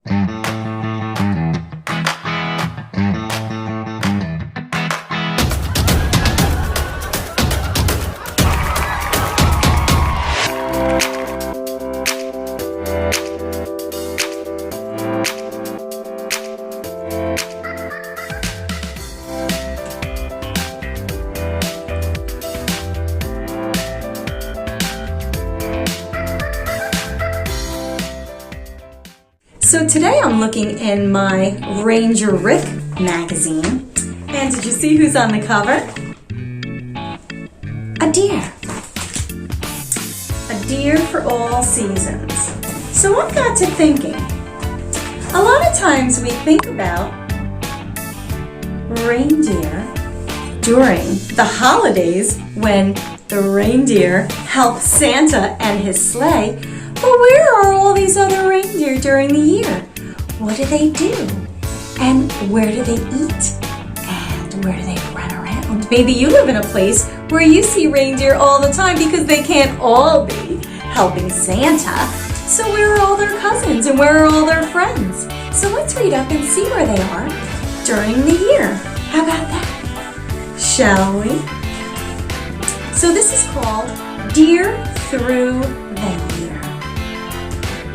So today I'm looking in my Ranger Rick magazine, and did you see who's on the cover? A deer. A deer for all seasons. So I got to thinking, a lot of times we think about reindeer during the holidays when the reindeer help Santa and his sleigh. But where are all these other reindeer during the year? What do they do? And where do they eat? And where do they run around? Maybe you live in a place where you see reindeer all the time because they can't all be helping Santa. So where are all their cousins and where are all their friends? So let's read up and see where they are during the year. How about that? Shall we? So this is called Deer Through the Year.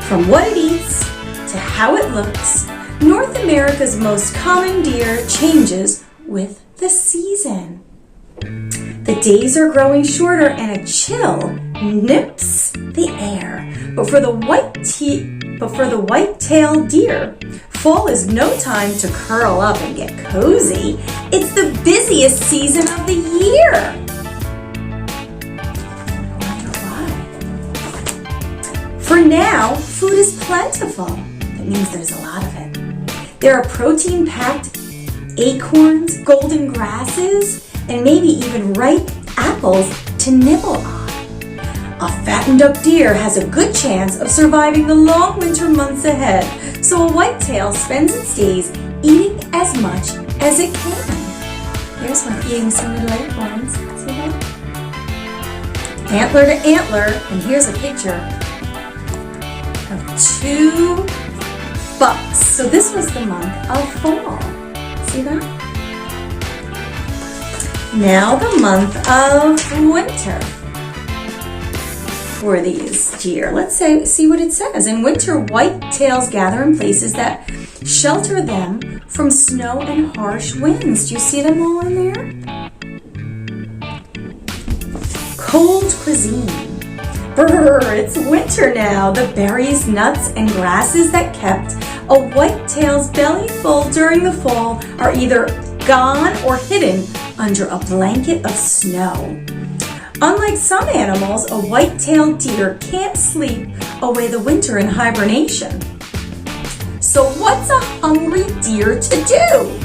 From what it eats to how it looks, North America's most common deer changes with the season. The days are growing shorter and a chill nips the air. But for the white-tailed deer, fall is no time to curl up and get cozy. It's the busiest season of the year. For now, food is plentiful. That means there's a lot of it. There are protein-packed acorns, golden grasses, and maybe even ripe apples to nibble on. A fattened up deer has a good chance of surviving the long winter months ahead, so a whitetail spends its days eating as much as it can. Here's one eating some little acorns. See that? Antler to antler, and here's a picture of 2 bucks. So this was the month of fall. See that? Now the month of winter for these deer. Let's see what it says. In winter, whitetails gather in places that shelter them from snow and harsh winds. Do you see them all in there? Cold cuisine. Brr, it's winter now. The berries, nuts, and grasses that kept a whitetail's belly full during the fall are either gone or hidden under a blanket of snow. Unlike some animals, a white-tailed deer can't sleep away the winter in hibernation. So what's a hungry deer to do?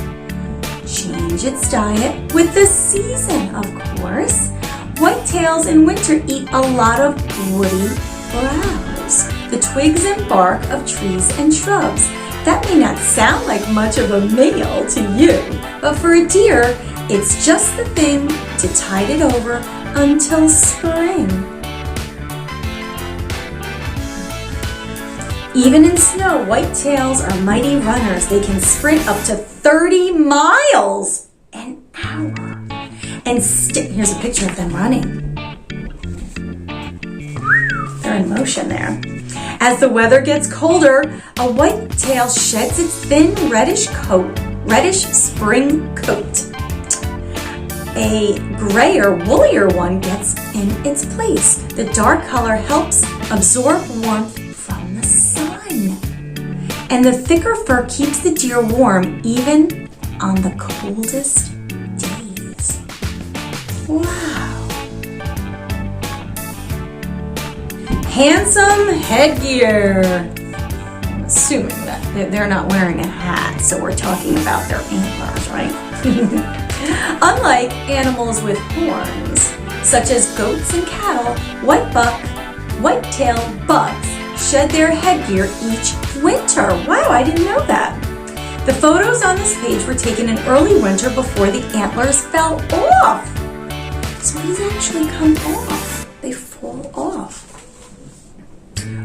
Change its diet with the season, of course. Whitetails in winter eat a lot of woody browse, the twigs and bark of trees and shrubs. That may not sound like much of a meal to you, but for a deer, it's just the thing to tide it over until spring. Even in snow, whitetails are mighty runners. They can sprint up to 30 miles an hour. And here's a picture of them running. They're in motion there. As the weather gets colder, a whitetail sheds its thin reddish spring coat. A grayer, woollier one gets in its place. The dark color helps absorb warmth from the sun. And the thicker fur keeps the deer warm even on the coldest days. Wow. Handsome headgear. I'm assuming that they're not wearing a hat, so we're talking about their antlers, right? Unlike animals with horns, such as goats and cattle, white-tailed bucks shed their headgear each winter. Wow, I didn't know that. The photos on this page were taken in early winter before the antlers fell off. So these actually come off. They fall off.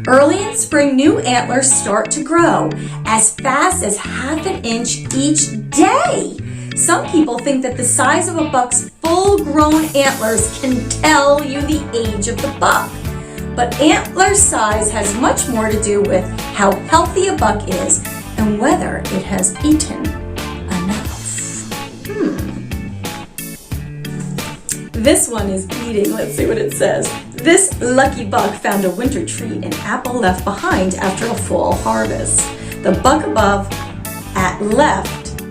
Early in spring, new antlers start to grow as fast as ½ an inch each day. Some people think that the size of a buck's full-grown antlers can tell you the age of the buck. But antler size has much more to do with how healthy a buck is and whether it has eaten enough. This one is eating. Let's see what it says. This lucky buck found a winter treat, an apple left behind after a fall harvest. The buck above at left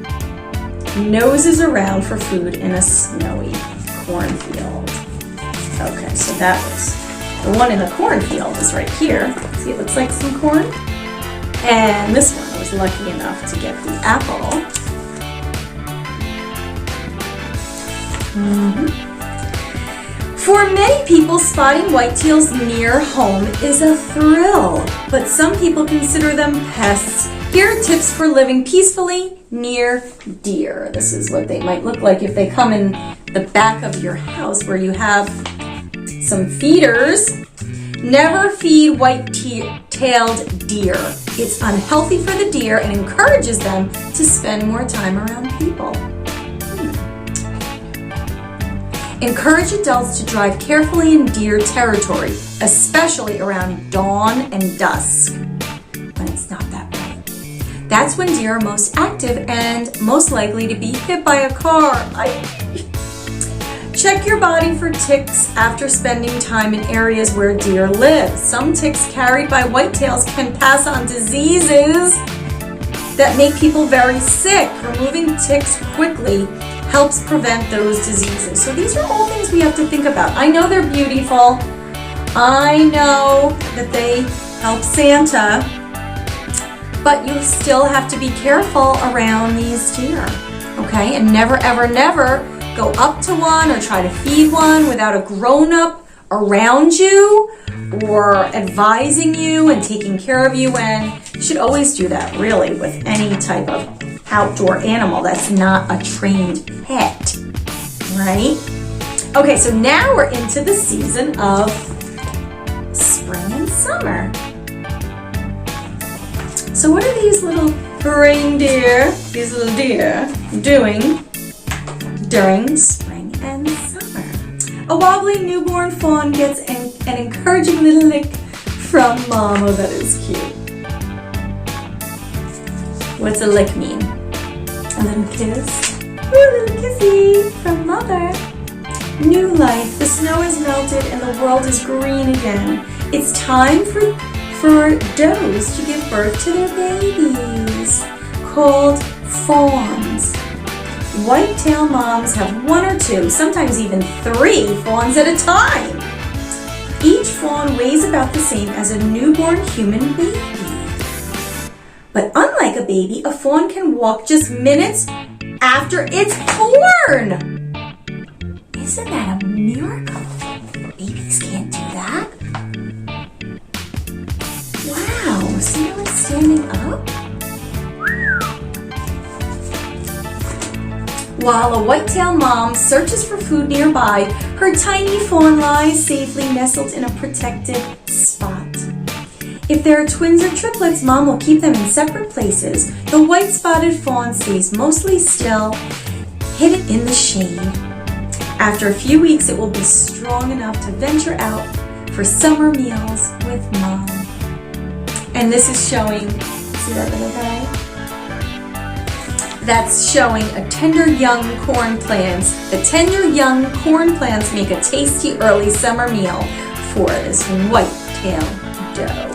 noses around for food in a snowy cornfield. Okay, so that was the one in the cornfield is right here. See, it looks like some corn. And this one was lucky enough to get the apple. For many people, spotting whitetails near home is a thrill, but some people consider them pests. Here are tips for living peacefully near deer. This is what they might look like if they come in the back of your house where you have some feeders. Never feed white-tailed deer. It's unhealthy for the deer and encourages them to spend more time around people. Encourage adults to drive carefully in deer territory, especially around dawn and dusk when it's not that bright. That's when deer are most active and most likely to be hit by a car. Check your body for ticks after spending time in areas where deer live. Some ticks carried by whitetails can pass on diseases that make people very sick. Removing ticks quickly helps prevent those diseases. So these are all things we have to think about. I know they're beautiful. I know that they help Santa, but you still have to be careful around these deer, okay? And never, ever, never go up to one or try to feed one without a grown-up around you or advising you and taking care of you. And you should always do that, really, with any type of outdoor animal that's not a trained pet, right? Okay, so now we're into the season of spring and summer. So what are these little reindeer, these little deer, doing during spring and summer? A wobbly newborn fawn gets an encouraging little lick from mom. Oh, that is cute. What's a lick mean? A little kiss? Ooh, a little kissy from mother. New life. The snow has melted and the world is green again. It's time for does to give birth to their babies, called fawns. Whitetail moms have 1 or 2, sometimes even 3 fawns at a time. Each fawn weighs about the same as a newborn human baby. But unlike a baby, a fawn can walk just minutes after it's born. Isn't that a miracle? Babies can't do that. Wow, see how it's standing up? While a whitetail mom searches for food nearby, her tiny fawn lies safely nestled in a protected spot. If there are twins or triplets, mom will keep them in separate places. The white-spotted fawn stays mostly still, hidden in the shade. After a few weeks, it will be strong enough to venture out for summer meals with mom. And this is showing, see that little guy? That's showing a tender young corn plants. The tender young corn plants make a tasty early summer meal for this white-tailed doe.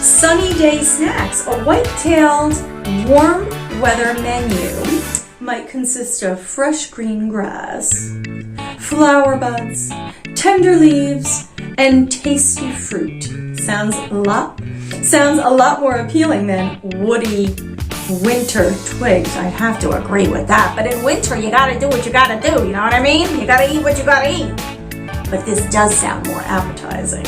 Sunny day snacks. A white-tailed warm weather menu might consist of fresh green grass, flower buds, tender leaves, and tasty fruit. Sounds a lot more appealing than woody winter twigs. I have to agree with that. But in winter, you gotta do what you gotta do. You know what I mean? You gotta eat what you gotta eat. But this does sound more appetizing.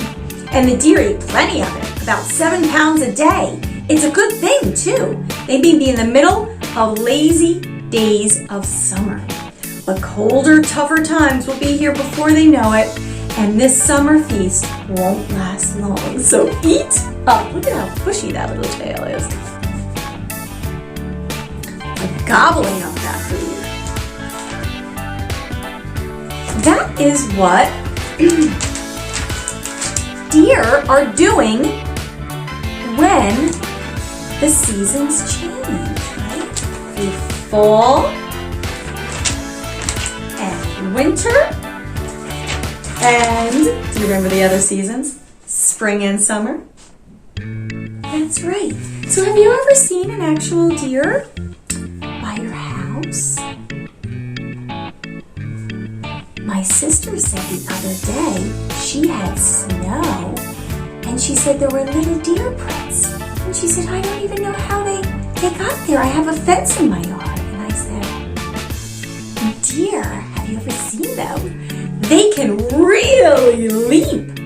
And the deer eat plenty of it, about 7 pounds a day. It's a good thing, too. They may be in the middle of lazy days of summer. But colder, tougher times will be here before they know it, And this summer feast won't last long. So eat up. Look at how pushy that little tail is. Like gobbling up that food. That is what deer are doing when the seasons change, right? Through fall and winter. And do you remember the other seasons? Spring and summer? That's right. So have you ever seen an actual deer by your house? My sister said the other day she had snow and she said there were little deer prints. And she said, I don't even know how they got there. I have a fence in my yard. And I said, deer, have you ever seen them? They can really leap.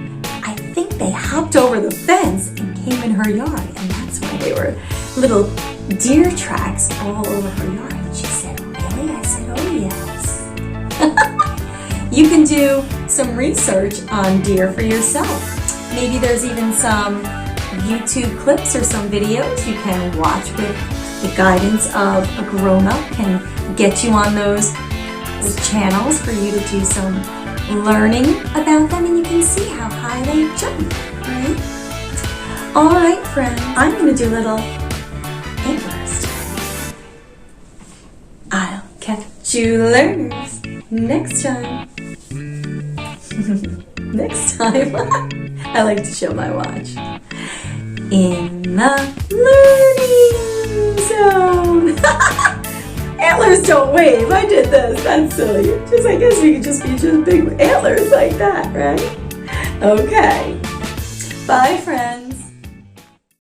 I think they hopped over the fence and came in her yard, and that's why they were little deer tracks all over her yard. And she said, really? I said, oh yes. You can do some research on deer for yourself. Maybe there's even some YouTube clips or some videos you can watch with the guidance of a grown-up can get you on those channels for you to do some learning about them, and you can see how high they jump, right? All right, friends, I'm going to do little antlers today. I'll catch you learners next time. Next time. I like to show my watch. In the learning zone. Antlers don't wave. I did this. That's silly. I guess we could just be just big antlers like that, right? Okay. Bye, friends.